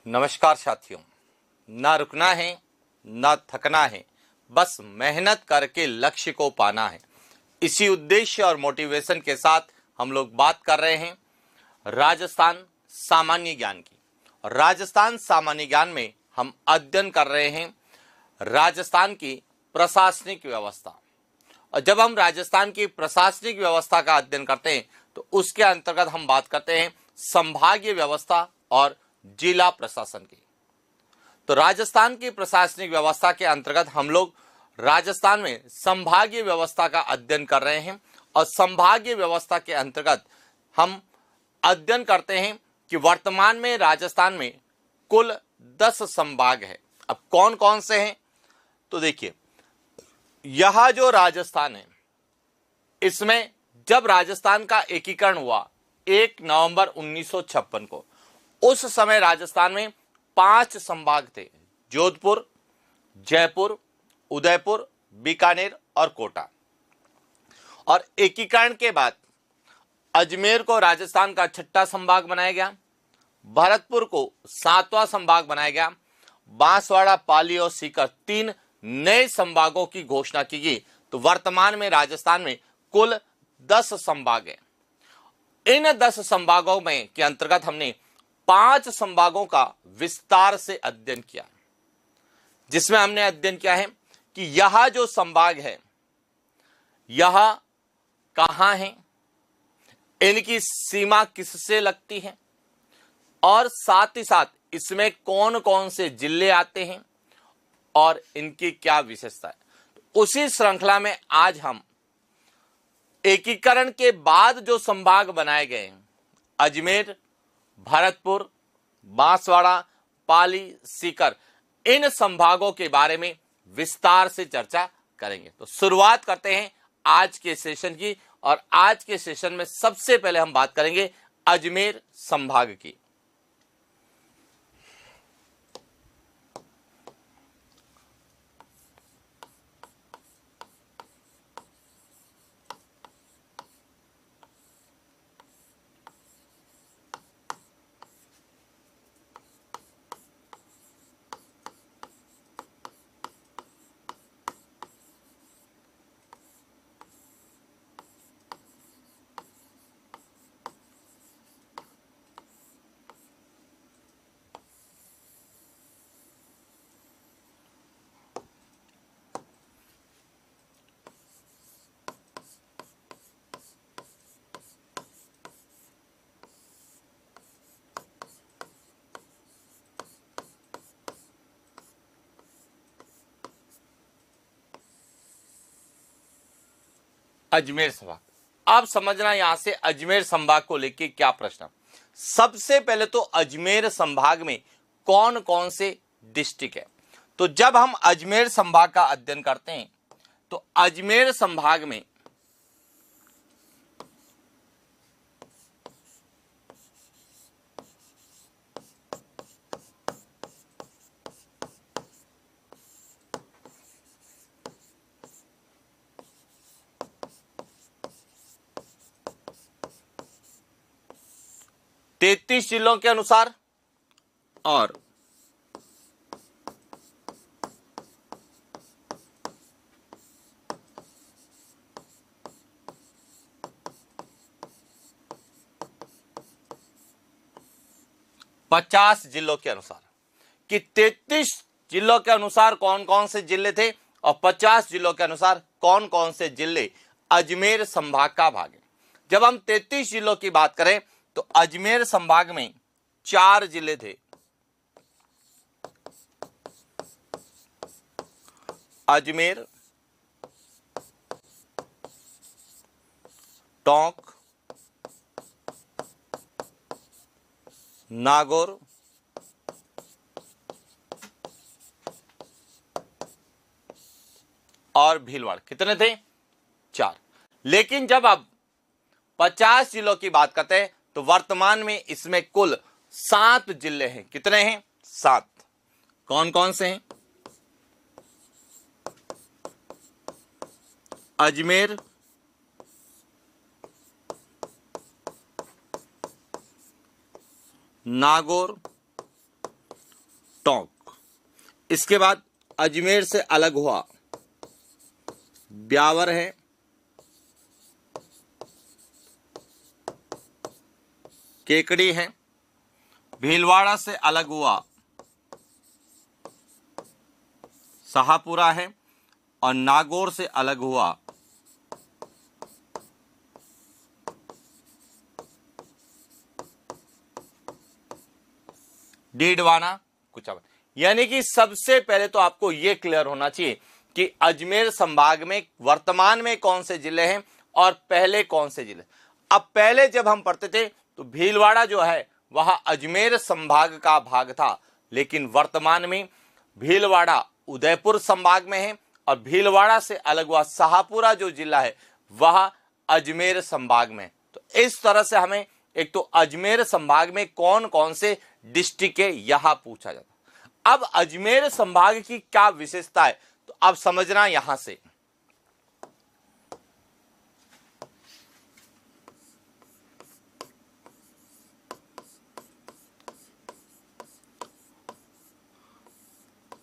नमस्कार साथियों। ना रुकना है ना थकना है, बस मेहनत करके लक्ष्य को पाना है। इसी उद्देश्य और मोटिवेशन के साथ हम लोग बात कर रहे हैं राजस्थान सामान्य ज्ञान की। और राजस्थान सामान्य ज्ञान में हम अध्ययन कर रहे हैं राजस्थान की प्रशासनिक व्यवस्था। और जब हम राजस्थान की प्रशासनिक व्यवस्था का अध्ययन करते हैं तो उसके अंतर्गत हम बात करते हैं संभागीय व्यवस्था और जिला प्रशासन की। तो राजस्थान की प्रशासनिक व्यवस्था के अंतर्गत हम लोग राजस्थान में संभागीय व्यवस्था का अध्ययन कर रहे हैं। और संभागीय व्यवस्था के अंतर्गत हम अध्ययन करते हैं कि वर्तमान में राजस्थान में कुल 10 संभाग है। अब कौन कौन से हैं तो देखिए, यह जो राजस्थान है, इसमें जब राजस्थान का एकीकरण हुआ 1 नवंबर 1956 को, उस समय राजस्थान में 5 संभाग थे: जोधपुर, जयपुर, उदयपुर, बीकानेर और कोटा। और एकीकरण के बाद अजमेर को राजस्थान का 6ठा संभाग बनाया गया, भरतपुर को 7वां संभाग बनाया गया, बांसवाड़ा, पाली और सीकर 3 नए संभागों की घोषणा की गई। तो वर्तमान में राजस्थान में कुल 10 संभाग हैं। इन 10 संभागों में के अंतर्गत हमने 5 संभागों का विस्तार से अध्ययन किया, जिसमें हमने अध्ययन किया है कि यह जो संभाग है यह कहां है, इनकी सीमा किससे लगती है, और साथ ही साथ इसमें कौन कौन से जिले आते हैं और इनकी क्या विशेषता है। तो उसी श्रृंखला में आज हम एकीकरण के बाद जो संभाग बनाए गए हैं, अजमेर, भरतपुर, बांसवाड़ा, पाली, सीकर, इन संभागों के बारे में विस्तार से चर्चा करेंगे। तो शुरुआत करते हैं आज के सेशन की। और आज के सेशन में सबसे पहले हम बात करेंगे अजमेर संभाग की। अजमेर संभाग, अब समझना यहां से अजमेर संभाग को लेके क्या प्रश्न। सबसे पहले तो अजमेर संभाग में कौन कौन से डिस्ट्रिक्ट है। तो जब हम अजमेर संभाग का अध्ययन करते हैं तो अजमेर संभाग में तैतीस जिलों के अनुसार और 50 जिलों के अनुसार, कि 33 जिलों के अनुसार कौन कौन से जिले थे और 50 जिलों के अनुसार कौन कौन से जिले अजमेर संभाग का भाग है। जब हम 33 जिलों की बात करें तो अजमेर संभाग में 4 जिले थे: अजमेर, टोंक, नागौर, और भीलवाड़ा। कितने थे? 4। लेकिन जब अब 50 जिलों की बात करते हैं तो वर्तमान में इसमें कुल 7 जिले हैं। कितने हैं? 7। कौन कौन से हैं? अजमेर, नागौर, टोंक। इसके बाद अजमेर से अलग हुआ ब्यावर है, केकड़ी है। भीलवाड़ा से अलग हुआ शाहपुरा है, और नागौर से अलग हुआ डीडवाना कुचामन। यानी कि सबसे पहले तो आपको यह क्लियर होना चाहिए कि अजमेर संभाग में वर्तमान में कौन से जिले हैं और पहले कौन से जिले। अब पहले जब हम पढ़ते थे तो भीलवाड़ा जो है वह अजमेर संभाग का भाग था, लेकिन वर्तमान में भीलवाड़ा उदयपुर संभाग में है, और भीलवाड़ा से अलग हुआ शाहपुरा जो जिला है वह अजमेर संभाग में। तो इस तरह से हमें एक तो अजमेर संभाग में कौन कौन से डिस्ट्रिक्ट है यहां पूछा जाता। अब अजमेर संभाग की क्या विशेषता है तो अब समझना यहां से।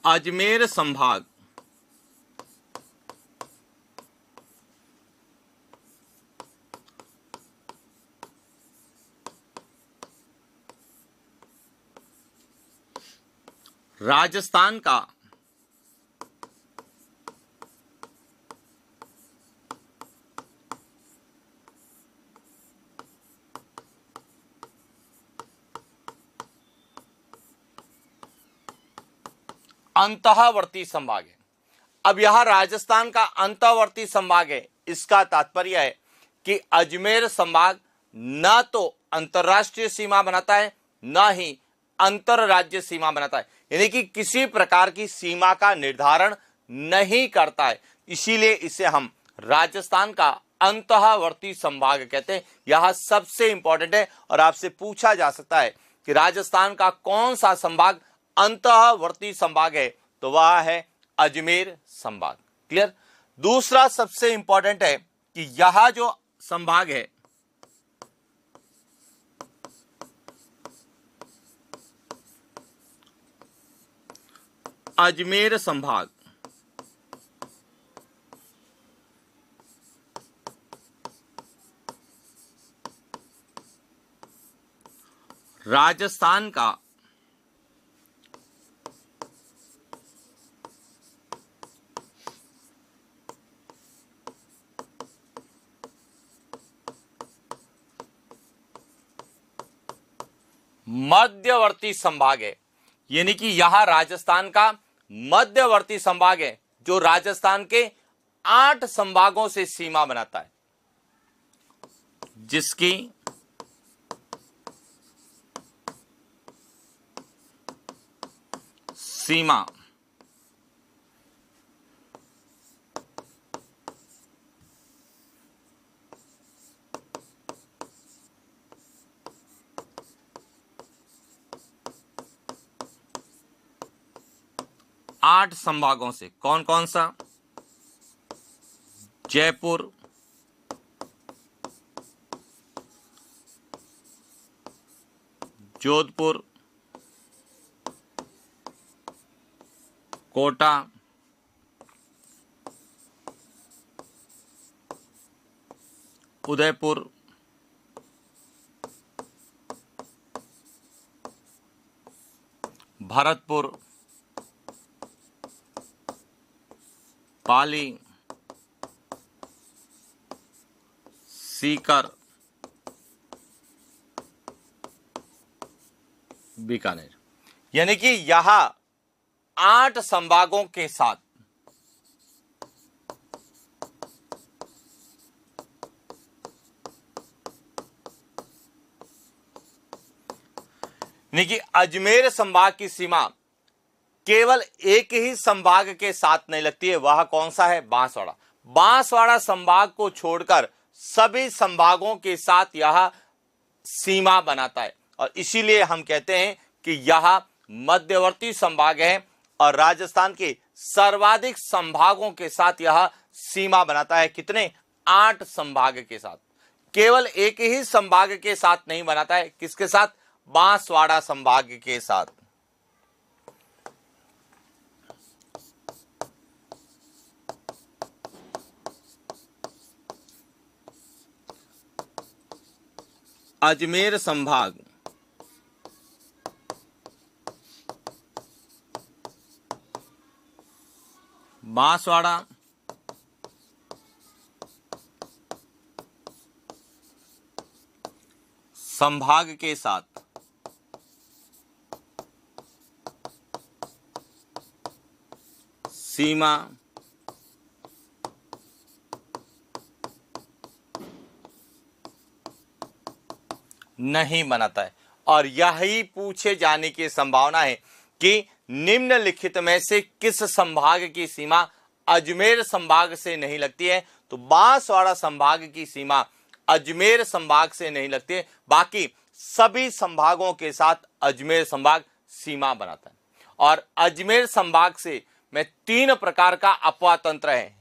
अजमेर संभाग राजस्थान का अंतःवर्ती संभाग है। अब यह राजस्थान का अंतःवर्ती संभाग है, इसका तात्पर्य है कि अजमेर संभाग न तो अंतरराष्ट्रीय सीमा बनाता है न ही अंतरराज्य सीमा बनाता है, यानी कि किसी प्रकार की सीमा का निर्धारण नहीं करता है। इसीलिए इसे हम राजस्थान का अंतःवर्ती संभाग कहते हैं। यह सबसे इंपॉर्टेंट है और आपसे पूछा जा सकता है कि राजस्थान का कौन सा संभाग अंतःवर्ती संभाग है, तो वह है अजमेर संभाग। क्लियर। दूसरा सबसे इंपॉर्टेंट है कि यह जो संभाग है अजमेर संभाग राजस्थान का मध्यवर्ती संभाग है, यानी कि यह राजस्थान का मध्यवर्ती संभाग है जो राजस्थान के 8 संभागों से सीमा बनाता है, जिसकी सीमा आठ संभागों से। कौन कौन सा? जयपुर, जोधपुर, कोटा, उदयपुर, भरतपुर, पाली, सीकर, बीकानेर। यानी कि यहां 8 संभागों के साथ यानी कि अजमेर संभाग की सीमा केवल एक ही संभाग के साथ नहीं लगती है। वह कौन सा है? बांसवाड़ा। बांसवाड़ा संभाग को छोड़कर सभी संभागों के साथ यह सीमा बनाता है और इसीलिए हम कहते हैं कि यह मध्यवर्ती संभाग है और राजस्थान के सर्वाधिक संभागों के साथ यह सीमा बनाता है। कितने? 8 संभाग के साथ। केवल एक ही संभाग के साथ नहीं बनाता है। किसके साथ? बांसवाड़ा संभाग के साथ। अजमेर संभाग, बांसवाड़ा, संभाग के साथ सीमा नहीं बनाता है। और यही पूछे जाने की संभावना है कि निम्नलिखित में से किस संभाग की सीमा अजमेर संभाग से नहीं लगती है। तो बांसवाड़ा संभाग की सीमा अजमेर संभाग से नहीं लगती है, बाकी सभी संभागों के साथ अजमेर संभाग सीमा बनाता है। और अजमेर संभाग से में 3 प्रकार का अपवाह तंत्र है।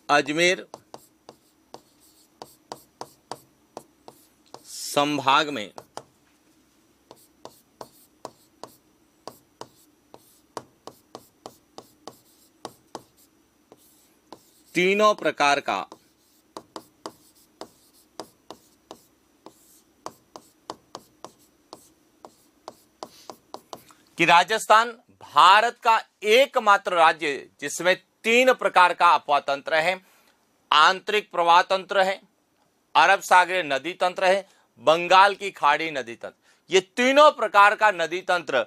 अजमेर संभाग में तीनों प्रकार का कि राजस्थान भारत का एकमात्र राज्य जिसमें 3 प्रकार का अपवाह तंत्र है। आंतरिक प्रवाह तंत्र है, अरब सागरीय नदी तंत्र है, बंगाल की खाड़ी नदी तंत्र। ये तीनों प्रकार का नदी तंत्र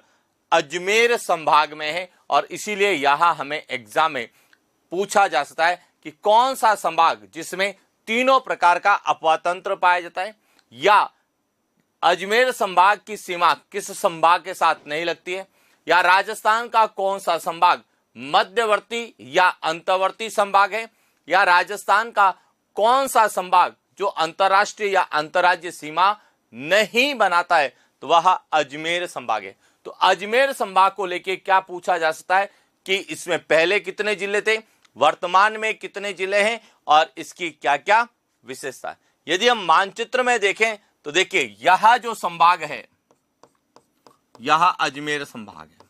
अजमेर संभाग में है। और इसीलिए यहां हमें एग्जाम में पूछा जा सकता है कि कौन सा संभाग जिसमें तीनों प्रकार का अपवाह तंत्र पाया जाता है, या अजमेर संभाग की सीमा किस संभाग के साथ नहीं लगती है, या राजस्थान का कौन सा संभाग मध्यवर्ती या अंतर्वर्ती संभाग है, या राजस्थान का कौन सा संभाग जो अंतरराष्ट्रीय या अंतरराज्य सीमा नहीं बनाता है, तो वह अजमेर संभाग है। तो अजमेर संभाग को लेके क्या पूछा जा सकता है कि इसमें पहले कितने जिले थे, वर्तमान में कितने जिले हैं, और इसकी क्या क्या विशेषता है। यदि हम मानचित्र में देखें तो देखिए यह जो संभाग है यह अजमेर संभाग है।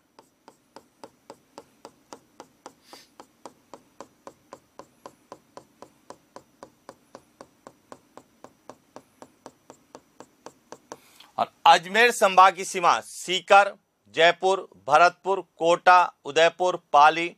और अजमेर संभाग की सीमा सीकर, जयपुर, भरतपुर, कोटा, उदयपुर, पाली,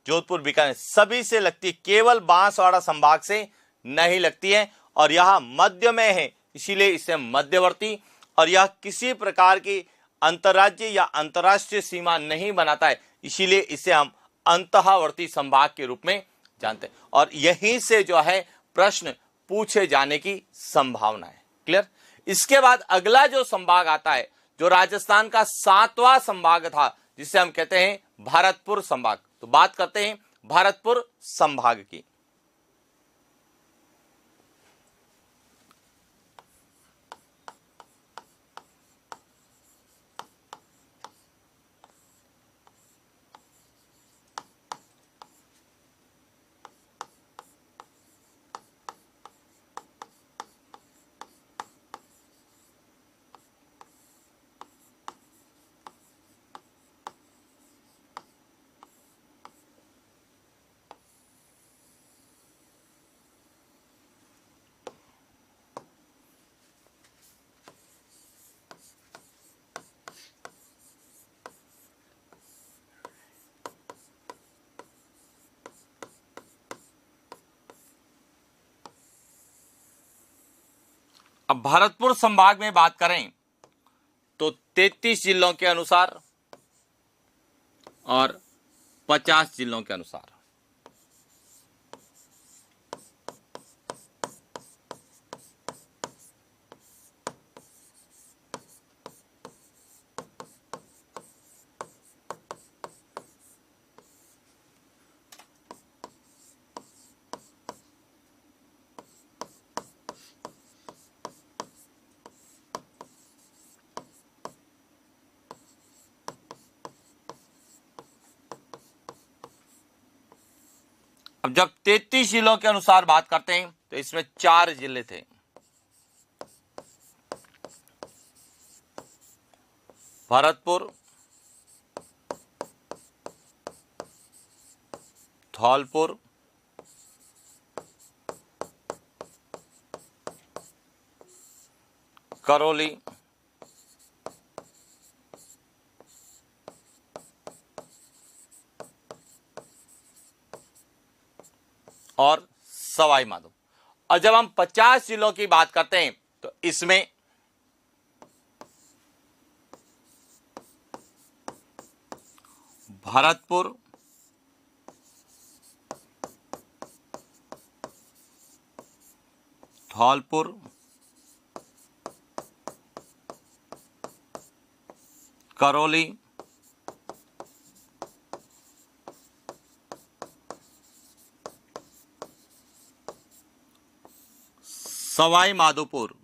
जोधपुर, बीकानेर सभी से लगती है, केवल बांसवाड़ा संभाग से नहीं लगती है। और यह मध्य में है, इसीलिए इसे मध्यवर्ती, और यह किसी प्रकार की अंतरराज्य या अंतरराष्ट्रीय सीमा नहीं बनाता है, इसीलिए इसे हम अंतःवर्ती संभाग के रूप में जानते हैं। और यहीं से जो है प्रश्न पूछे जाने की संभावना है। क्लियर। इसके बाद अगला जो संभाग आता है, जो राजस्थान का 7वां संभाग था, जिसे हम कहते हैं भरतपुर संभाग। तो बात करते हैं भरतपुर संभाग की। अब भरतपुर संभाग में बात करें तो 33 जिलों के अनुसार और 50 जिलों के अनुसार। अब जब 33 जिलों के अनुसार बात करते हैं तो इसमें 4 जिले थे। भरतपुर, धौलपुर, करौली, और सवाई माधोपुर। और जब हम 50 जिलों की बात करते हैं तो इसमें भरतपुर, धौलपुर, करौली, सवाई माधोपुर,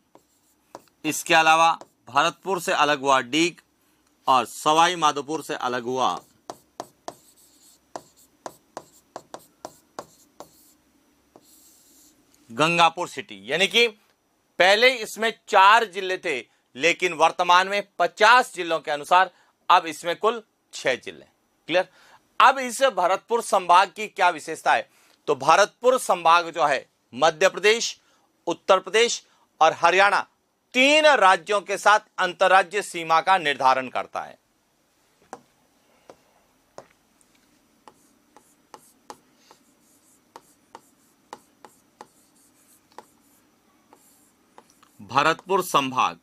इसके अलावा भरतपुर से अलग हुआ डीग और सवाई माधोपुर से अलग हुआ गंगापुर सिटी। यानी कि पहले इसमें 4 जिले थे, लेकिन वर्तमान में 50 जिलों के अनुसार अब इसमें कुल 6 जिले। क्लियर। अब इस भरतपुर संभाग की क्या विशेषता है? तो भरतपुर संभाग जो है मध्य प्रदेश, उत्तर प्रदेश और हरियाणा 3 राज्यों के साथ अंतर्राज्यीय सीमा का निर्धारण करता है। भरतपुर संभाग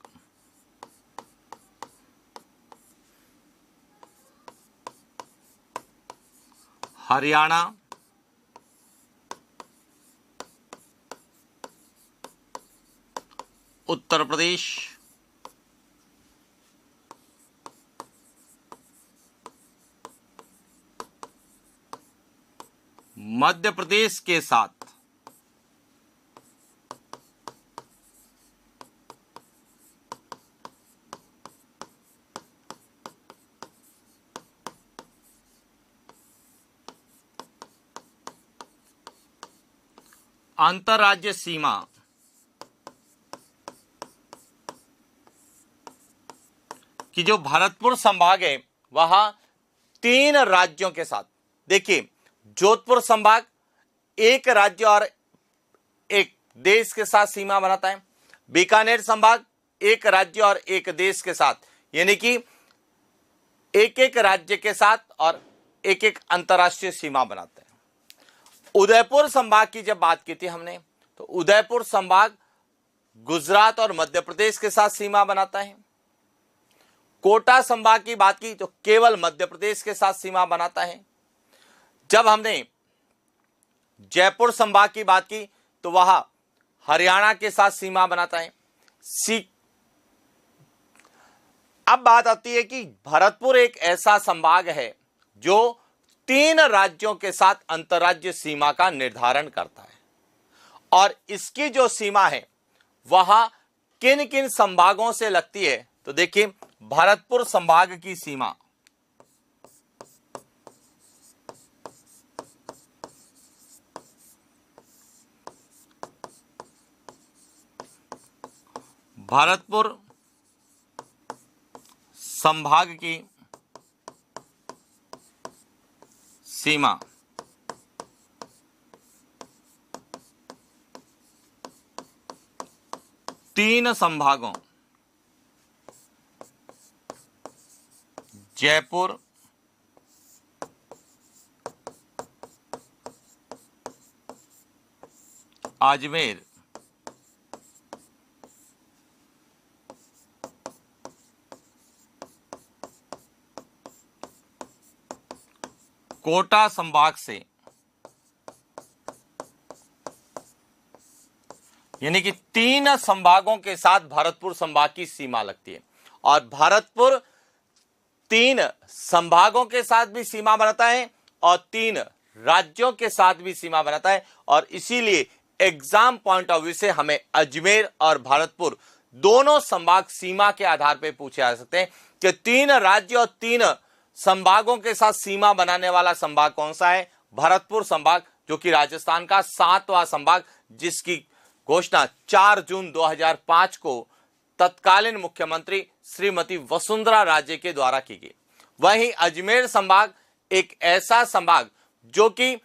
हरियाणा, उत्तर प्रदेश, मध्य प्रदेश के साथ अंतर्राज्यीय सीमा कि जो भरतपुर संभाग है वह 3 राज्यों के साथ, देखिए जोधपुर संभाग एक राज्य और एक देश के साथ सीमा बनाता है, बीकानेर संभाग एक राज्य और एक देश के साथ, यानी कि एक एक राज्य के साथ और एक एक अंतर्राष्ट्रीय सीमा बनाते हैं। उदयपुर संभाग की जब बात की थी हमने, तो उदयपुर संभाग गुजरात और मध्य प्रदेश के साथ सीमा बनाता है। कोटा संभाग की बात की तो केवल मध्य प्रदेश के साथ सीमा बनाता है। जब हमने जयपुर संभाग की बात की तो वह हरियाणा के साथ सीमा बनाता है। अब बात आती है कि भरतपुर एक ऐसा संभाग है जो 3 राज्यों के साथ अंतर्राज्यीय सीमा का निर्धारण करता है, और इसकी जो सीमा है वह किन किन संभागों से लगती है। तो देखिए भरतपुर संभाग की सीमा भरतपुर संभाग की सीमा तीन संभागों जयपुर, अजमेर, कोटा संभाग से, यानी कि 3 संभागों के साथ भरतपुर संभाग की सीमा लगती है। और भरतपुर 3 संभागों के साथ भी सीमा बनाता है और 3 राज्यों के साथ भी सीमा बनाता है, और इसीलिए एग्जाम पॉइंट ऑफ व्यू से हमें अजमेर और भरतपुर दोनों संभाग सीमा के आधार पर पूछे जा सकते हैं कि 3 राज्य और 3 संभागों के साथ सीमा बनाने वाला संभाग कौन सा है? भरतपुर संभाग, जो कि राजस्थान का 7वां संभाग, जिसकी घोषणा 4 जून 2005 को तत्कालीन मुख्यमंत्री श्रीमती वसुंधरा राजे के द्वारा की गई। वहीं अजमेर संभाग एक ऐसा संभाग जो कि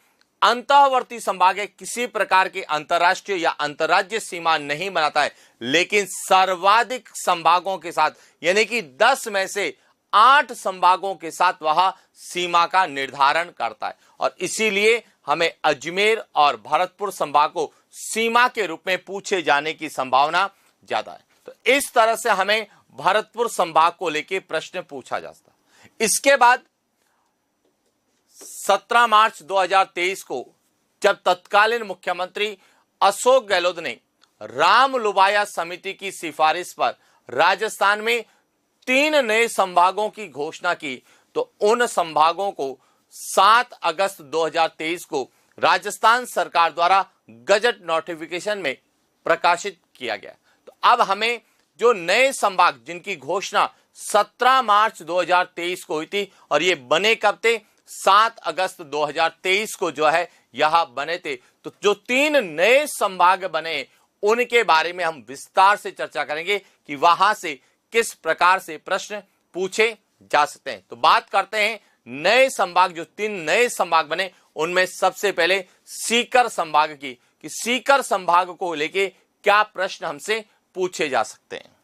अंतःवर्ती संभाग किसी प्रकार की अंतरराष्ट्रीय या अंतरराज्य सीमा नहीं बनाता है, लेकिन सर्वाधिक संभागों के साथ, यानी कि 10 में से 8 संभागों के साथ वह सीमा का निर्धारण करता है। और इसीलिए हमें अजमेर और भरतपुर संभाग को सीमा के रूप में पूछे जाने की संभावना ज्यादा है। तो इस तरह से हमें भरतपुर संभाग को लेकर प्रश्न पूछा जा सकता है। इसके बाद 17 मार्च 2023 को जब तत्कालीन मुख्यमंत्री अशोक गहलोत ने रामलुबाया समिति की सिफारिश पर राजस्थान में 3 नए संभागों की घोषणा की, तो उन संभागों को 7 अगस्त 2023 को राजस्थान सरकार द्वारा गजट नोटिफिकेशन में प्रकाशित किया गया। तो अब हमें जो नए संभाग जिनकी घोषणा 17 मार्च 2023 को हुई थी, और ये बने कब थे, 7 अगस्त 2023 को जो है यह बने थे। तो जो 3 नए संभाग बने उनके बारे में हम विस्तार से चर्चा करेंगे कि वहां से किस प्रकार से प्रश्न पूछे जा सकते हैं। तो बात करते हैं नए संभाग, जो 3 नए संभाग बने उनमें सबसे पहले सीकर संभाग की, कि सीकर संभाग को लेके क्या प्रश्न हमसे पूछे जा सकते हैं।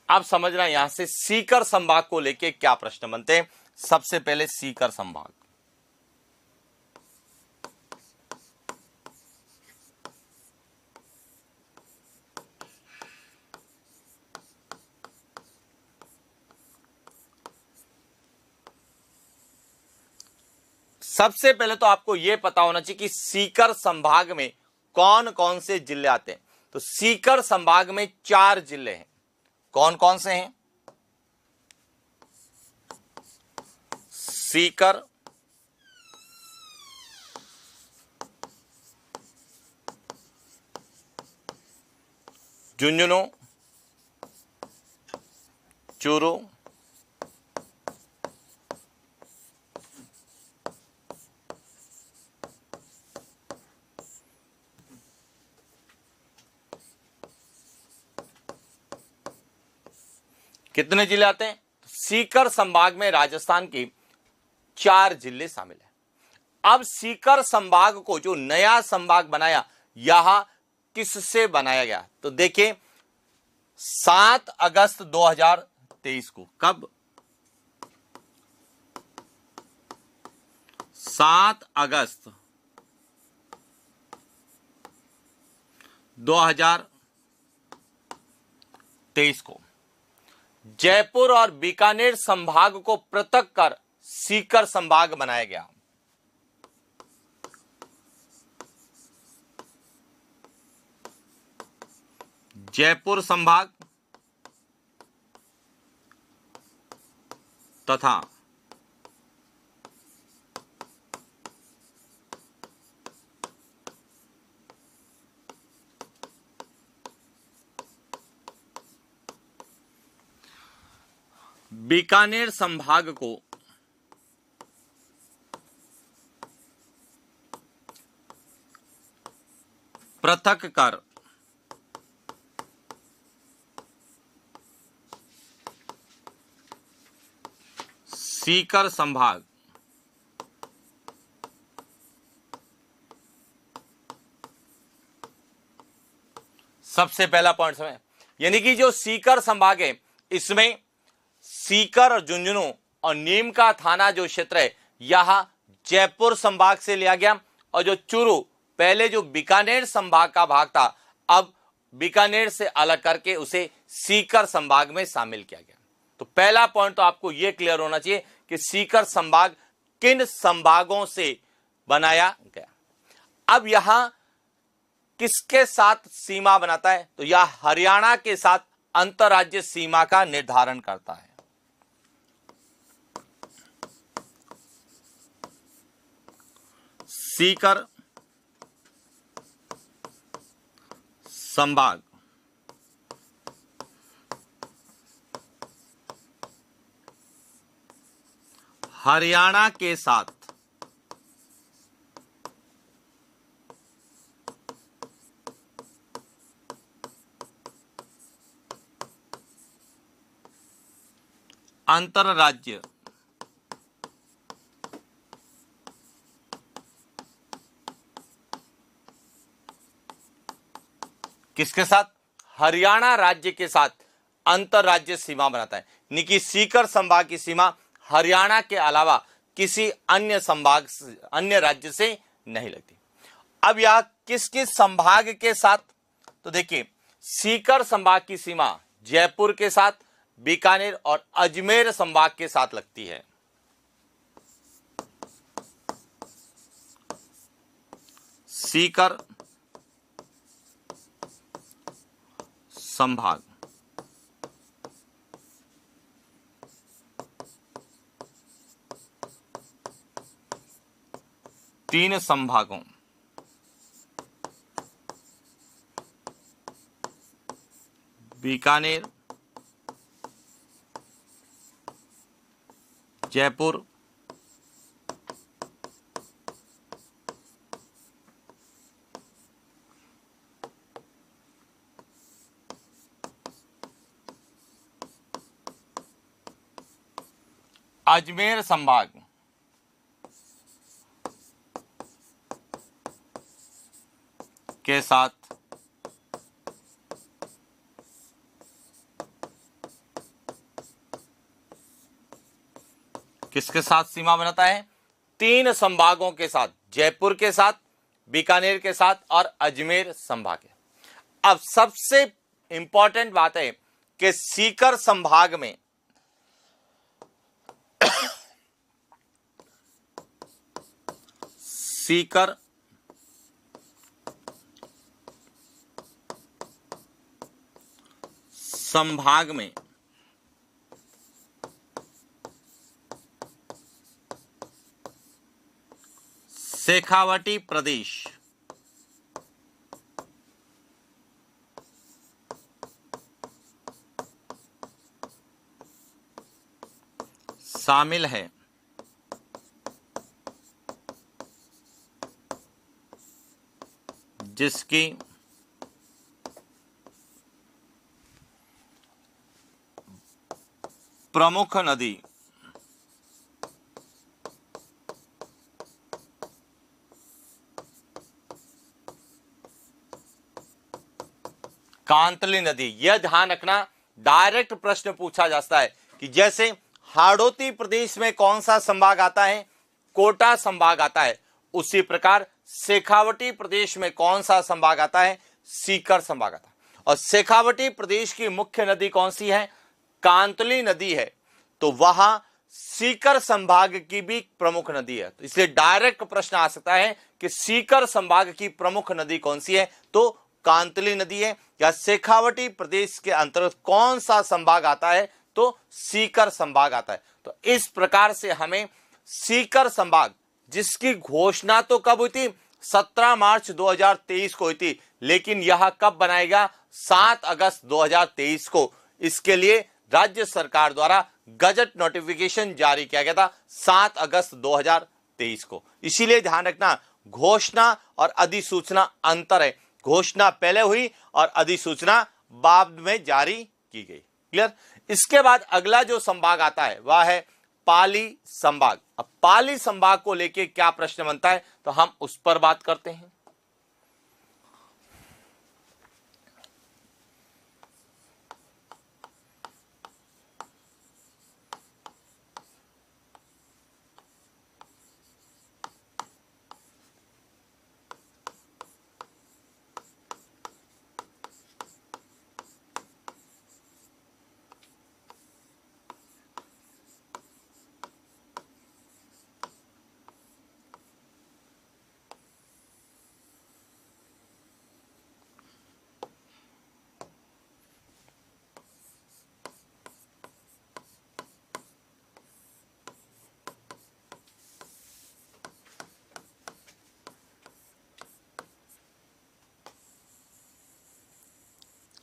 अब समझना यहां से सीकर संभाग को लेके क्या प्रश्न बनते हैं। सबसे पहले सीकर संभाग, सबसे पहले तो आपको यह पता होना चाहिए कि सीकर संभाग में कौन कौन से जिले आते हैं। तो सीकर संभाग में 4 जिले हैं। कौन कौन से हैं? सीकर, झुंझुनू, चूरू, कितने जिले आते हैं? सीकर संभाग में राजस्थान के 4 जिले शामिल है। अब सीकर संभाग को जो नया संभाग बनाया, यह किससे बनाया गया? तो देखिए 7 अगस्त 2023 को, कब? 7 अगस्त 2023 को जयपुर और बीकानेर संभाग को पृथक कर सीकर संभाग बनाया गया। जयपुर संभाग तथा बीकानेर संभाग को पृथक कर सीकर संभाग सबसे पहला पॉइंट समझ, यानी कि जो सीकर संभाग है इसमें सीकर और झुंझुनू और नीम का थाना जो क्षेत्र है यह जयपुर संभाग से लिया गया, और जो चूरू पहले जो बीकानेर संभाग का भाग था अब बीकानेर से अलग करके उसे सीकर संभाग में शामिल किया गया। तो पहला पॉइंट तो आपको यह क्लियर होना चाहिए कि सीकर संभाग किन संभागों से बनाया गया। अब यहां किसके साथ सीमा बनाता है? तो यह हरियाणा के साथ अंतरराज्य सीमा का निर्धारण करता है। सीकर संभाग, हरियाणा के साथ अंतरराज्य किसके साथ? हरियाणा राज्य के साथ अंतरराज्य सीमा बनाता है, यानी कि सीकर संभाग की सीमा हरियाणा के अलावा किसी अन्य संभाग अन्य राज्य से नहीं लगती। अब यह किस किस संभाग के साथ? तो देखिए, सीकर संभाग की सीमा जयपुर के साथ, बीकानेर और अजमेर संभाग के साथ लगती है। सीकर संभाग, तीन संभागों बीकानेर, जयपुर, अजमेर संभाग के साथ किसके साथ सीमा बनाता है? तीन संभागों के साथ, जयपुर के साथ, बीकानेर के साथ और अजमेर संभाग के। अब सबसे इंपॉर्टेंट बात है कि सीकर संभाग में सीकर संभाग में शेखावटी प्रदेश शामिल है, जिसकी प्रमुख नदी कांतली नदी। यह ध्यान रखना, डायरेक्ट प्रश्न पूछा जाता है कि जैसे हाड़ौती प्रदेश में कौन सा संभाग आता है? कोटा संभाग आता है। उसी प्रकार शेखावटी प्रदेश में कौन सा संभाग आता है? सीकर संभाग आता है। और शेखावटी प्रदेश की मुख्य नदी कौन सी है? कांतली नदी है। तो वहां सीकर संभाग की भी प्रमुख नदी है। तो इसलिए डायरेक्ट प्रश्न आ सकता है कि सीकर संभाग की प्रमुख नदी कौन सी है? तो कांतली नदी है। या शेखावटी प्रदेश के अंतर्गत कौन सा संभाग आता है? तो सीकर संभाग आता है। तो इस प्रकार से हमें सीकर संभाग, जिसकी घोषणा तो कब हुई थी? 17 मार्च 2023 को हुई थी, लेकिन यह कब बनाएगा? 7 अगस्त 2023 को। इसके लिए राज्य सरकार द्वारा गजट नोटिफिकेशन जारी किया गया था 7 अगस्त 2023 को। इसीलिए ध्यान रखना, घोषणा और अधिसूचना अंतर है। घोषणा पहले हुई और अधिसूचना बाद में जारी की गई। क्लियर? इसके बाद अगला जो संभाग आता है वह है पाली संभाग। अब पाली संभाग को लेके क्या प्रश्न बनता है, तो हम उस पर बात करते हैं।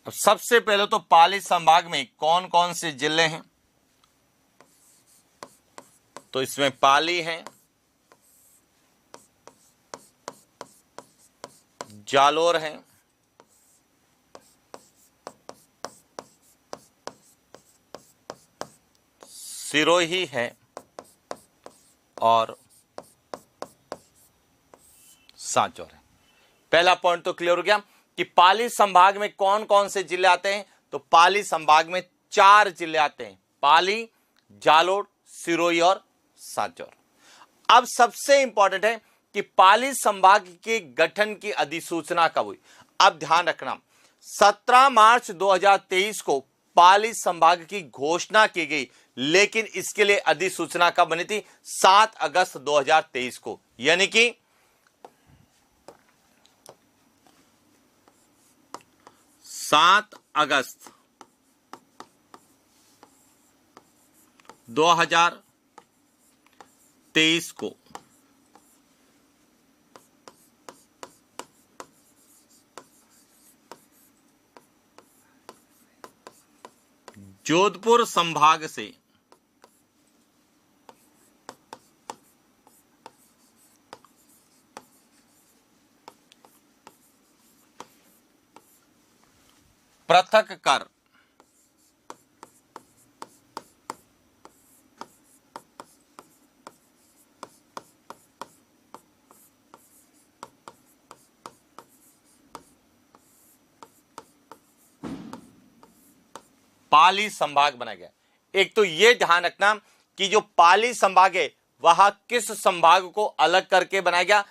अब सबसे पहले तो पाली संभाग में कौन कौन से जिले हैं, तो इसमें पाली है, जालोर है, सिरोही है और सांचौर है। पहला पॉइंट तो क्लियर हो गया कि पाली संभाग में कौन कौन से जिले आते हैं। तो पाली संभाग में 4 जिले आते हैं, पाली, जालोर, सिरोही और सांचौर। अब सबसे इंपॉर्टेंट है कि पाली संभाग के गठन की अधिसूचना कब हुई। अब ध्यान रखना, 17 मार्च 2023 को पाली संभाग की घोषणा की गई, लेकिन इसके लिए अधिसूचना कब बनी थी, 7 अगस्त 2023 को। यानी कि 7 अगस्त 2023 को जोधपुर संभाग से पृथक कर पाली संभाग बनाया गया। एक तो यह ध्यान रखना कि जो पाली संभाग है वह किस संभाग को अलग करके बनाया गया,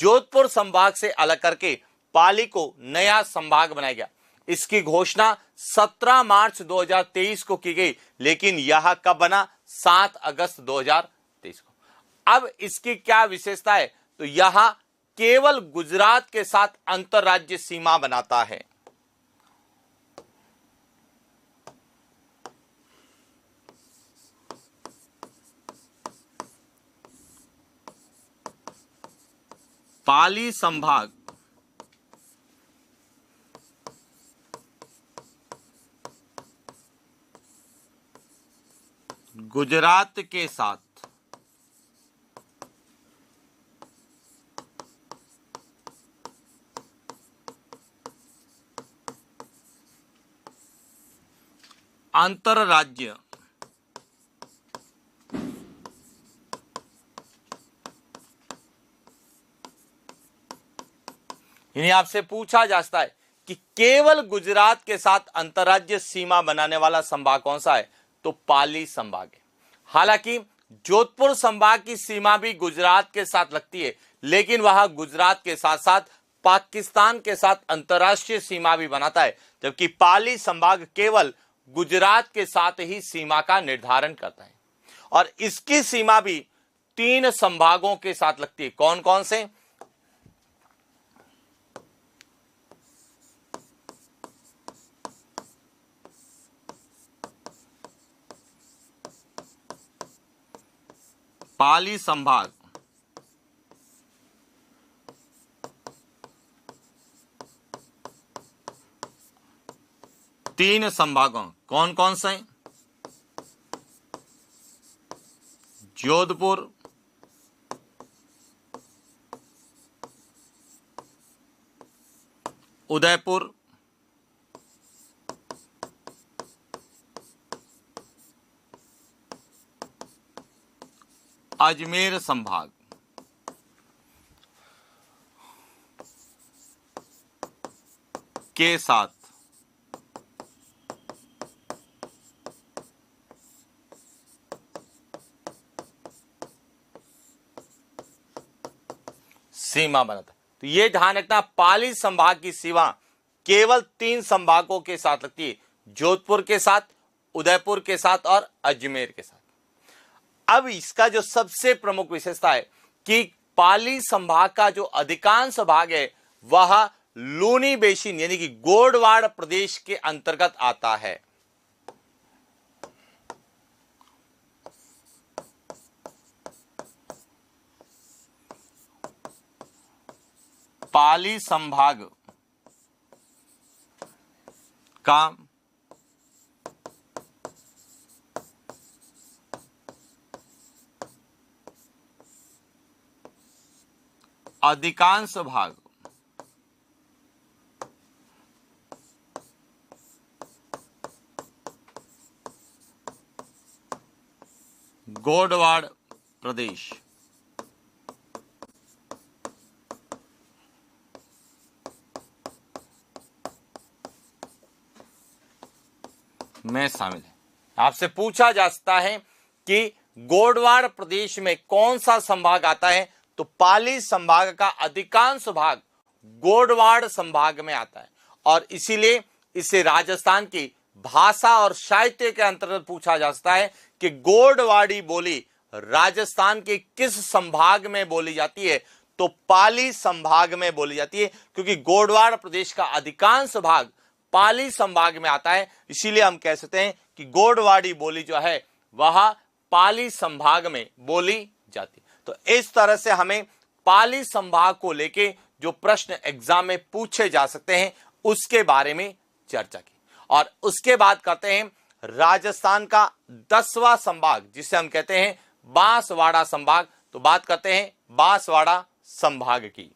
जोधपुर संभाग से अलग करके पाली को नया संभाग बनाया गया। इसकी घोषणा 17 मार्च 2023 को की गई, लेकिन यह कब बना, 7 अगस्त 2023 को। अब इसकी क्या विशेषता है, तो यह केवल गुजरात के साथ अंतरराज्य सीमा बनाता है। पाली संभाग गुजरात के साथ अंतरराज्य यानी आपसे पूछा जाता है कि केवल गुजरात के साथ अंतरराज्य सीमा बनाने वाला संभाग कौन सा है, तो पाली संभाग है। हालांकि जोधपुर संभाग की सीमा भी गुजरात के साथ लगती है, लेकिन वह गुजरात के साथ साथ पाकिस्तान के साथ अंतरराष्ट्रीय सीमा भी बनाता है, जबकि पाली संभाग केवल गुजरात के साथ ही सीमा का निर्धारण करता है। और इसकी सीमा भी 3 संभागों के साथ लगती है। कौन कौन से, पाली संभाग तीन संभागों, कौन कौन से, जोधपुर, उदयपुर, अजमेर संभाग। के साथ सीमा बनाता। तो यह ध्यान रखना, पाली संभाग की सीमा केवल 3 संभागों के साथ लगती है, जोधपुर के साथ, उदयपुर के साथ और अजमेर के साथ। अब इसका जो सबसे प्रमुख विशेषता है कि पाली संभाग का जो अधिकांश भाग है वह लूनी बेसिन यानी कि गोडवाड़ प्रदेश के अंतर्गत आता है। पाली संभाग का अधिकांश भाग गोडवाड़ प्रदेश में शामिल है। आपसे पूछा जा सकता है कि गोडवाड़ प्रदेश में कौन सा संभाग आता है, तो पाली संभाग का अधिकांश भाग गोडवाड़ संभाग में आता है और इसीलिए इसे राजस्थान की भाषा और साहित्य के अंतर्गत पूछा जा सकता है कि गोडवाड़ी बोली राजस्थान के किस संभाग में बोली जाती है, तो पाली संभाग में बोली जाती है, क्योंकि गोडवाड़ प्रदेश का अधिकांश भाग पाली संभाग में आता है। इसीलिए हम कह सकते हैं कि गोडवाड़ी बोली जो है वह पाली संभाग में बोली जाती है। तो इस तरह से हमें पाली संभाग को लेके जो प्रश्न एग्जाम में पूछे जा सकते हैं उसके बारे में चर्चा की और उसके बाद करते हैं राजस्थान का 10वां संभाग जिसे हम कहते हैं बांसवाड़ा संभाग। तो बात करते हैं बांसवाड़ा संभाग की।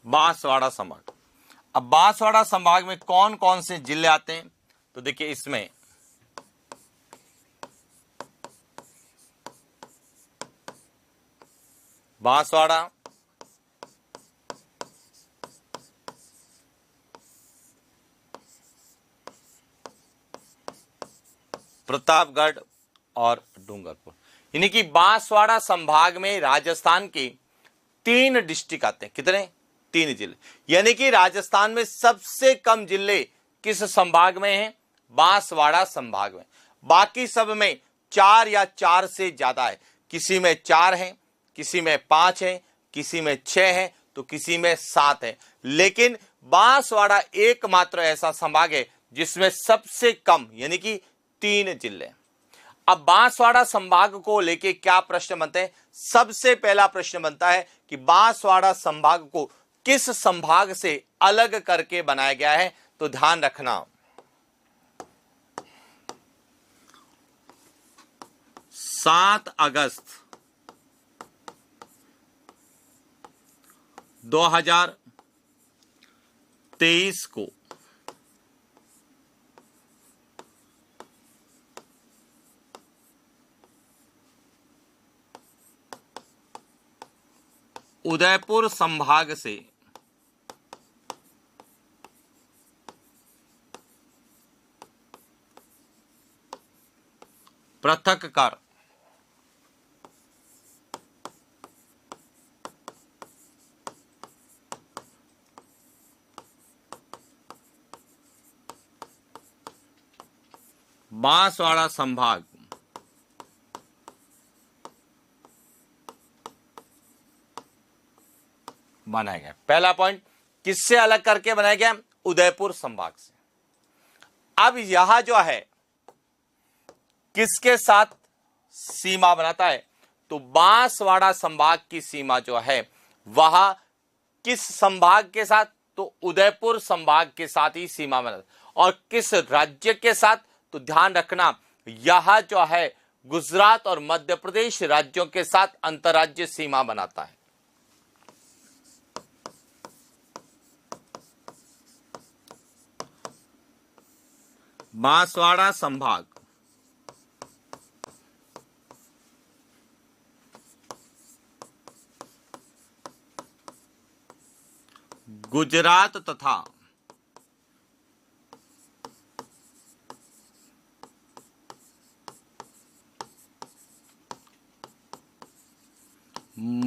बांसवाड़ा संभाग। अब बांसवाड़ा संभाग में कौन कौन से जिले आते हैं, तो देखिए इसमें बांसवाड़ा, प्रतापगढ़ और डूंगरपुर, यानी कि बांसवाड़ा संभाग में राजस्थान के 3 डिस्ट्रिक्ट आते हैं। कितने? 3 जिले। यानी कि राजस्थान में सबसे कम जिले किस संभाग में हैं? बांसवाड़ा संभाग में। बाकी सब में 4 या 4 से ज्यादा है। किसी में 4 हैं, किसी में 5 है, किसी में 6 है, तो किसी में 7 है। लेकिन बांसवाड़ा एकमात्र ऐसा संभाग है जिसमें सबसे कम यानी कि 3 जिले। अब बांसवाड़ा संभाग को लेके क्या प्रश्न बनते हैं? सबसे पहला प्रश्न बनता है कि बांसवाड़ा संभाग को किस संभाग से अलग करके बनाया गया है, तो ध्यान रखना 7 अगस्त 2023 को उदयपुर संभाग से पृथक कर बांसवाड़ा संभाग बनाया गया। पहला पॉइंट किससे अलग करके बनाया गया? उदयपुर संभाग से। अब यह जो है किसके साथ सीमा बनाता है? तो बांसवाड़ा संभाग की सीमा जो है वह किस संभाग के साथ? तो उदयपुर संभाग के साथ ही सीमा बनाता। और किस राज्य के साथ? तो ध्यान रखना यह जो है गुजरात और मध्य प्रदेश राज्यों के साथ अंतर्राज्यीय सीमा बनाता है। बांसवाड़ा संभाग गुजरात तथा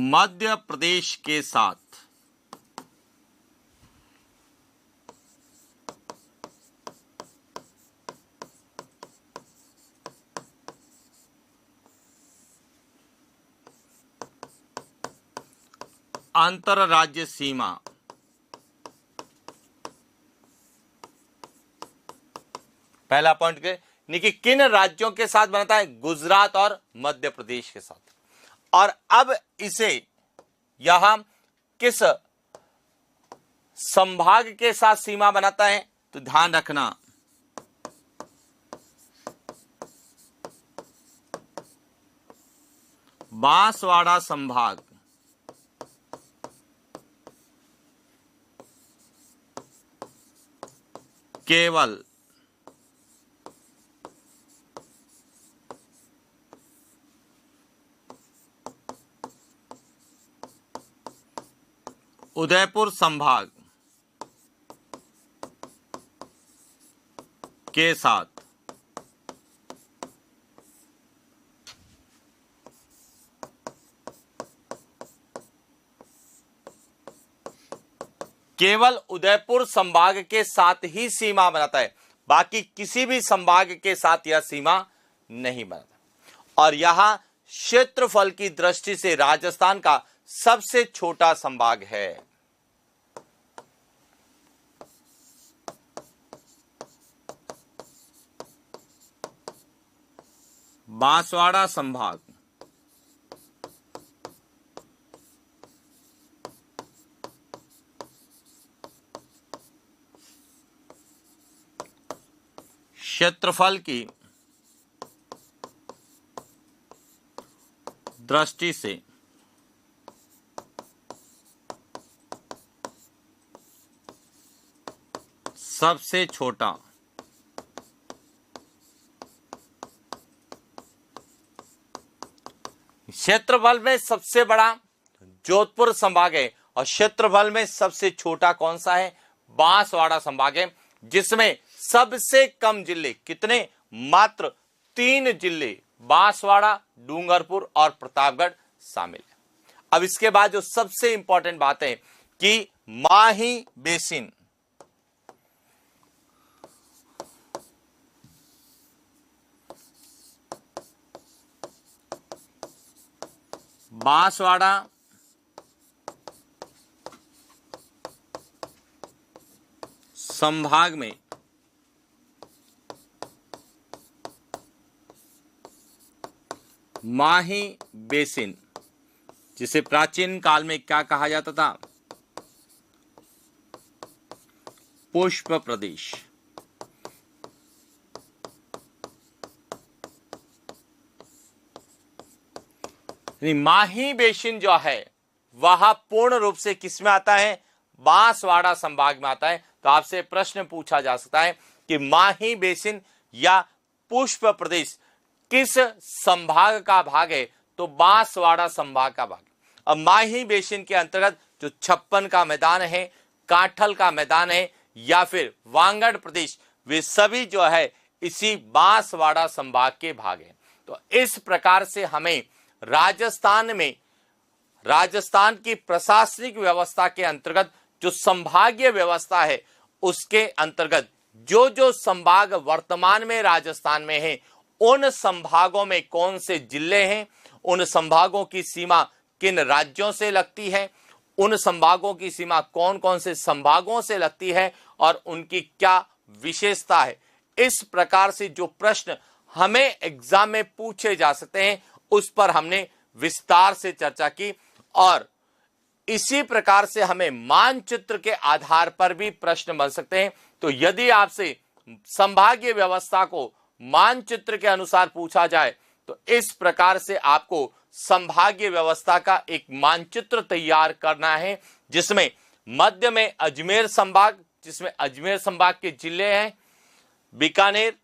मध्य प्रदेश के साथ अंतरराज्य सीमा पहला पॉइंट के कि किन राज्यों के साथ बनता है? गुजरात और मध्य प्रदेश के साथ। और अब इसे यहां किस संभाग के साथ सीमा बनाता है? तो ध्यान रखना, बांसवाड़ा संभाग। केवल उदयपुर संभाग के साथ केवल उदयपुर संभाग के साथ ही सीमा बनाता है, बाकी किसी भी संभाग के साथ यह सीमा नहीं बनाता। और यहां क्षेत्रफल की दृष्टि से राजस्थान का सबसे छोटा संभाग है। बांसवाड़ा संभाग क्षेत्रफल की दृष्टि से सबसे छोटा क्षेत्रफल में सबसे बड़ा जोधपुर संभाग है और क्षेत्रफल में सबसे छोटा कौन सा है? बांसवाड़ा संभाग है, जिसमें सबसे कम जिले कितने? मात्र 3 जिले बांसवाड़ा, डूंगरपुर और प्रतापगढ़ शामिल है। अब इसके बाद जो सबसे इंपॉर्टेंट बात है कि माही बेसिन, बांसवाड़ा संभाग में माही बेसिन, जिसे प्राचीन काल में क्या कहा जाता था? पुष्प प्रदेश। माही बेसिन जो है वह पूर्ण रूप से किस में आता है? बांसवाड़ा संभाग में आता है। तो आपसे प्रश्न पूछा जा सकता है कि माही बेसिन या पुष्प प्रदेश किस संभाग का भाग है? तो बांसवाड़ा संभाग का भाग। अब माही बेसिन के अंतर्गत जो 56 का मैदान है, काठल का मैदान है या फिर वांगड़ प्रदेश, वे सभी जो है इसी बांसवाड़ा संभाग के भाग हैं। तो इस प्रकार से हमें राजस्थान की प्रशासनिक व्यवस्था के अंतर्गत जो संभागीय व्यवस्था है उसके अंतर्गत जो जो संभाग वर्तमान में राजस्थान में है, उन संभागों में कौन से जिले हैं, उन संभागों की सीमा किन राज्यों से लगती है, उन संभागों की सीमा कौन कौन से संभागों से लगती है और उनकी क्या विशेषता है। इस प्रकार से जो प्रश्न हमें एग्जाम में पूछे जा सकते हैं उस पर हमने विस्तार से चर्चा की। और इसी प्रकार से हमें मानचित्र के आधार पर भी प्रश्न बन सकते हैं। तो यदि आपसे संभागीय व्यवस्था को मानचित्र के अनुसार पूछा जाए तो इस प्रकार से आपको संभागीय व्यवस्था का एक मानचित्र तैयार करना है, जिसमें मध्य में अजमेर संभाग, जिसमें अजमेर संभाग के जिले हैं बीकानेर,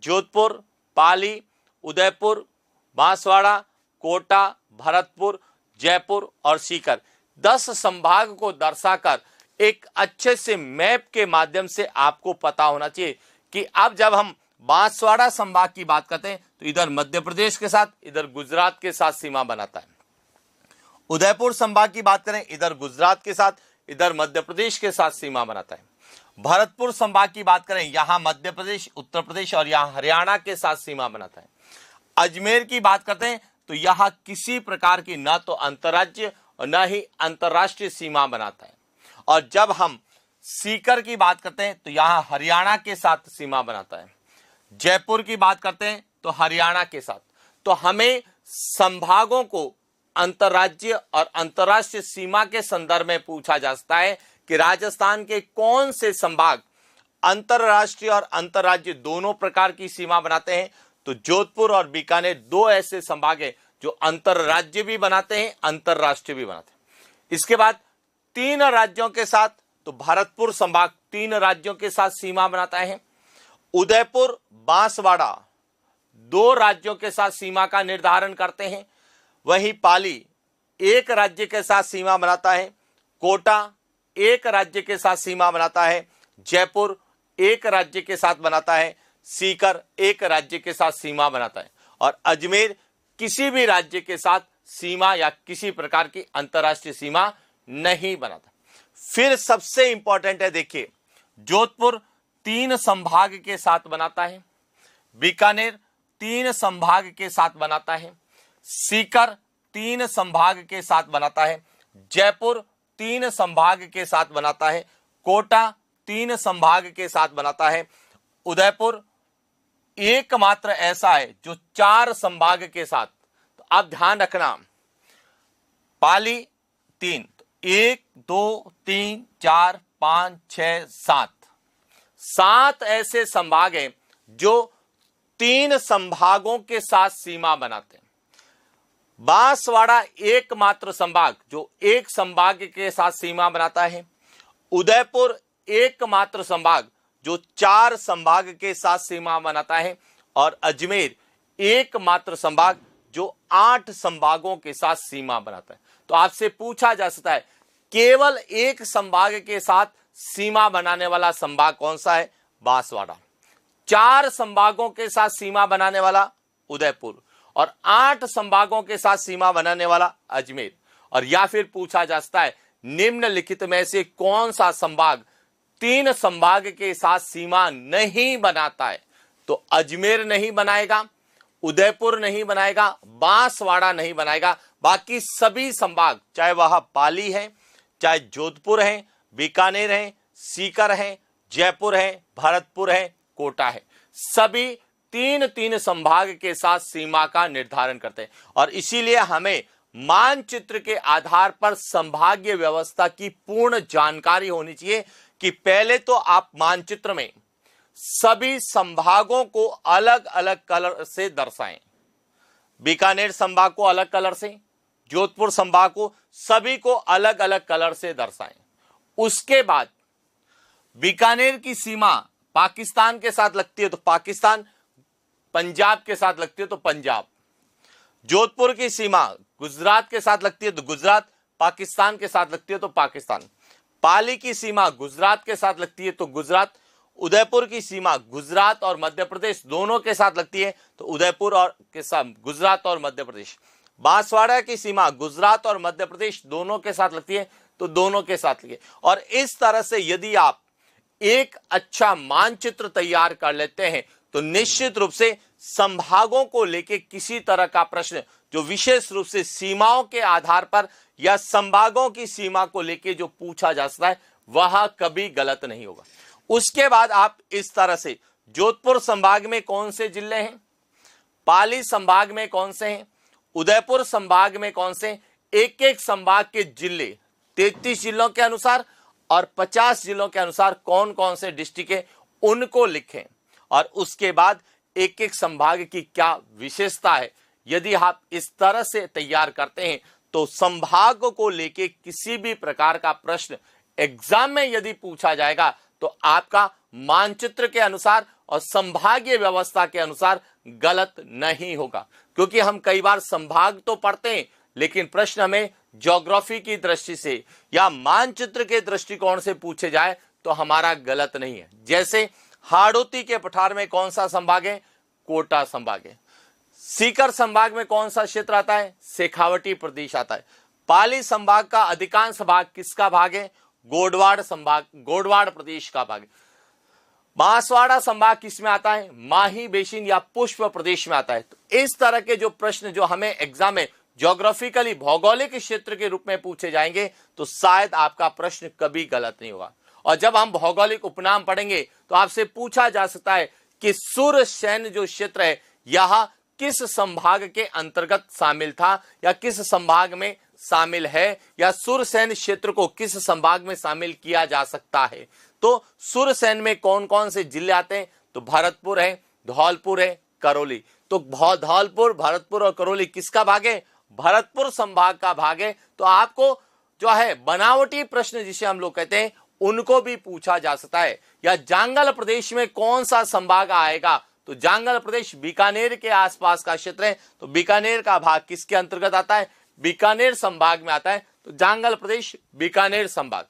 जोधपुर, पाली, उदयपुर, बांसवाड़ा, कोटा, भरतपुर, जयपुर और सीकर। 10 संभाग को दर्शाकर एक अच्छे से मैप के माध्यम से आपको पता होना चाहिए कि अब जब हम बांसवाड़ा संभाग की बात करते हैं तो इधर मध्य प्रदेश के साथ, इधर गुजरात के साथ सीमा बनाता है। उदयपुर संभाग की बात करें, इधर गुजरात के साथ, इधर मध्य प्रदेश के साथ सीमा बनाता है। भरतपुर संभाग की बात करें, यहां मध्य प्रदेश, उत्तर प्रदेश और यहां हरियाणा के साथ सीमा बनाता है। अजमेर की बात करते हैं तो यहां किसी प्रकार की न तो अंतर्राज्य और न ही अंतर्राष्ट्रीय सीमा बनाता है। और जब हम सीकर की बात करते हैं तो यहां हरियाणा के साथ सीमा बनाता है। जयपुर की बात करते हैं तो हरियाणा के साथ। तो हमें संभागों को अंतर्राज्य और अंतर्राष्ट्रीय सीमा के संदर्भ में पूछा जा सकता है कि राजस्थान के कौन से संभाग अंतर्राष्ट्रीय और अंतर्राज्य दोनों प्रकार की सीमा बनाते हैं। तो जोधपुर और बीकानेर दो ऐसे संभाग हैं जो अंतर्राज्य भी बनाते हैं, अंतर्राष्ट्रीय भी बनाते हैं। इसके बाद 3 राज्यों के साथ, तो भरतपुर संभाग 3 राज्यों के साथ सीमा बनाता है। उदयपुर, बांसवाड़ा 2 राज्यों के साथ सीमा का निर्धारण करते हैं। वहीं पाली 1 राज्य के साथ सीमा बनाता है। कोटा 1 राज्य के साथ सीमा बनाता है। जयपुर 1 राज्य के साथ बनाता है। सीकर 1 राज्य के साथ सीमा बनाता है। और अजमेर किसी भी राज्य के साथ सीमा या किसी प्रकार की अंतर्राष्ट्रीय सीमा नहीं बनाता। फिर सबसे इंपॉर्टेंट है, देखिए, जोधपुर 3 संभाग के साथ बनाता है। बीकानेर 3 संभाग के साथ बनाता है। सीकर 3 संभाग के साथ बनाता है। जयपुर 3 संभाग के साथ बनाता है। कोटा 3 संभाग के साथ बनाता है। उदयपुर एकमात्र ऐसा है जो 4 संभाग के साथ। तो आप ध्यान रखना, पाली 3, 1 2 3 4 5 6 7 ऐसे संभाग हैं जो 3 संभागों के साथ सीमा बनाते हैं। बांसवाड़ा एकमात्र संभाग जो 1 संभाग के साथ सीमा बनाता है। उदयपुर एकमात्र संभाग जो 4 संभाग के साथ सीमा बनाता है। और अजमेर एकमात्र संभाग जो 8 संभागों के साथ सीमा बनाता है। तो आपसे पूछा जा सकता है केवल 1 संभाग के साथ सीमा बनाने वाला संभाग कौन सा है? बांसवाड़ा। 4 संभागों के साथ सीमा बनाने वाला उदयपुर और 8 संभागों के साथ सीमा बनाने वाला अजमेर। और या फिर पूछा जा सकता है निम्नलिखित में से कौन सा संभाग 3 संभाग के साथ सीमा नहीं बनाता है? तो अजमेर नहीं बनाएगा, उदयपुर नहीं बनाएगा, बांसवाड़ा नहीं बनाएगा। बाकी सभी संभाग, चाहे वह पाली है, चाहे जोधपुर है, बीकानेर है, सीकर है, जयपुर है, भरतपुर है, कोटा है, सभी 3 संभाग के साथ सीमा का निर्धारण करते हैं। और इसीलिए हमें मानचित्र के आधार पर संभागीय व्यवस्था की पूर्ण जानकारी होनी चाहिए कि पहले तो आप मानचित्र में सभी संभागों को अलग अलग कलर से दर्शाएं। बीकानेर संभाग को अलग कलर से, जोधपुर संभाग को, सभी को अलग अलग कलर से दर्शाएं। उसके बाद बीकानेर की सीमा पाकिस्तान के साथ लगती है तो पाकिस्तान, पंजाब के साथ लगती है तो पंजाब। जोधपुर की सीमा गुजरात के साथ लगती है तो गुजरात, पाकिस्तान के साथ लगती है तो पाकिस्तान। पाली की सीमा गुजरात के साथ लगती है तो गुजरात। उदयपुर की सीमा गुजरात और मध्य प्रदेश दोनों के साथ लगती है तो उदयपुर और के साथ गुजरात और मध्य प्रदेश। बांसवाड़ा की सीमा गुजरात और मध्य प्रदेश दोनों के साथ लगती है तो दोनों के साथ लगे। और इस तरह से यदि आप एक अच्छा मानचित्र तैयार कर लेते हैं तो निश्चित रूप से संभागों को लेके किसी तरह का प्रश्न जो विशेष रूप से सीमाओं के आधार पर या संभागों की सीमा को लेके जो पूछा जा सकता है वह कभी गलत नहीं होगा। उसके बाद आप इस तरह से जोधपुर संभाग में कौन से जिले हैं, पाली संभाग में कौन से हैं, उदयपुर संभाग में कौन से, एक एक संभाग के जिले 33 जिलों के अनुसार और 50 जिलों के अनुसार कौन कौन से डिस्ट्रिक्ट है उनको लिखें। और उसके बाद एक एक संभाग की क्या विशेषता है, यदि आप इस तरह से तैयार करते हैं तो संभाग को लेके किसी भी प्रकार का प्रश्न एग्जाम में यदि पूछा जाएगा तो आपका मानचित्र के अनुसार और संभागीय व्यवस्था के अनुसार गलत नहीं होगा। क्योंकि हम कई बार संभाग तो पढ़ते हैं लेकिन प्रश्न हमें ज्योग्राफी की दृष्टि से या मानचित्र के दृष्टिकोण से पूछे जाए तो हमारा गलत नहीं है। जैसे हाड़ौती के पठार में कौन सा संभाग है? कोटा संभाग है। सीकर संभाग में कौन सा क्षेत्र आता है? शेखावटी प्रदेश आता है। पाली संभाग का अधिकांश भाग किसका भाग है? गोडवाड़ संभाग, गोडवाड़ प्रदेश का भाग है। बांसवाड़ा संभाग किसमें आता है? माही बेसिन या पुष्प प्रदेश में आता है। तो इस तरह के जो प्रश्न जो हमें एग्जाम में ज्योग्राफिकली भौगोलिक क्षेत्र के रूप में पूछे जाएंगे तो शायद आपका प्रश्न कभी गलत नहीं होगा। और जब हम भौगोलिक उपनाम पढ़ेंगे तो आपसे पूछा जा सकता है कि सुरसैन जो क्षेत्र है यह किस संभाग के अंतर्गत शामिल था या किस संभाग में शामिल है, या सुरसैन क्षेत्र को किस संभाग में शामिल किया जा सकता है। तो सुरसैन में कौन कौन से जिले आते हैं? तो भरतपुर है, धौलपुर है, करौली। तो धौलपुर, भरतपुर और करौली किसका भाग है? भरतपुर संभाग का भाग है। तो आपको जो है बनावटी प्रश्न जिसे हम लोग कहते हैं उनको भी पूछा जा सकता है। या जांगल प्रदेश में कौन सा संभाग आएगा? तो जांगल प्रदेश बीकानेर के आसपास का क्षेत्र है। तो बीकानेर का भाग किसके अंतर्गत आता है? बीकानेर संभाग में आता है। तो जांगल प्रदेश बीकानेर संभाग।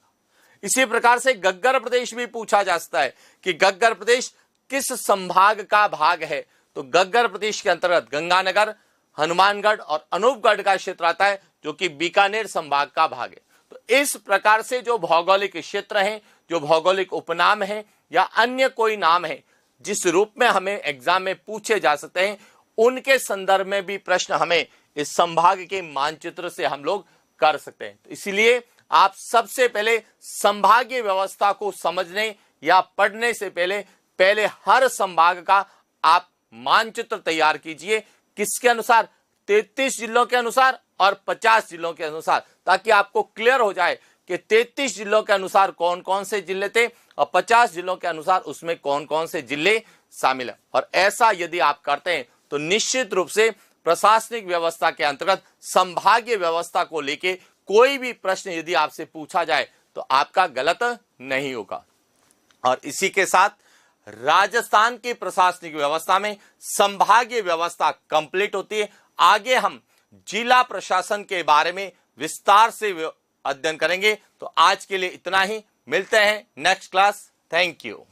इसी प्रकार से गग्गर प्रदेश भी पूछा जा सकता है कि गग्गर प्रदेश किस संभाग का भाग है? तो गग्गर प्रदेश के अंतर्गत गंगानगर, हनुमानगढ़ और अनूपगढ़ का क्षेत्र आता है जो कि बीकानेर संभाग का भाग है। तो इस प्रकार से जो भौगोलिक क्षेत्र हैं, जो भौगोलिक उपनाम हैं या अन्य कोई नाम है जिस रूप में हमें एग्जाम में पूछे जा सकते हैं, उनके संदर्भ में भी प्रश्न हमें इस संभाग के मानचित्र से हम लोग कर सकते हैं। तो इसलिए आप सबसे पहले संभागीय व्यवस्था को समझने या पढ़ने से पहले हर संभाग का आप मानचित्र तैयार कीजिए। किसके अनुसार? 33 जिलों के अनुसार और 50 जिलों के अनुसार, ताकि आपको क्लियर हो जाए कि 33 जिलों के अनुसार कौन कौन से जिले थे और 50 जिलों के अनुसार उसमें कौन कौन से जिले शामिल है। और ऐसा यदि आप करते हैं तो निश्चित रूप से प्रशासनिक व्यवस्था के अंतर्गत संभागीय व्यवस्था को लेके कोई भी प्रश्न यदि आपसे पूछा जाए तो आपका गलत नहीं होगा। और इसी के साथ राजस्थान की प्रशासनिक व्यवस्था में संभागीय व्यवस्था कंप्लीट होती है। आगे हम जिला प्रशासन के बारे में विस्तार से अध्ययन करेंगे। तो आज के लिए इतना ही, मिलते हैं नेक्स्ट क्लास। Thank you.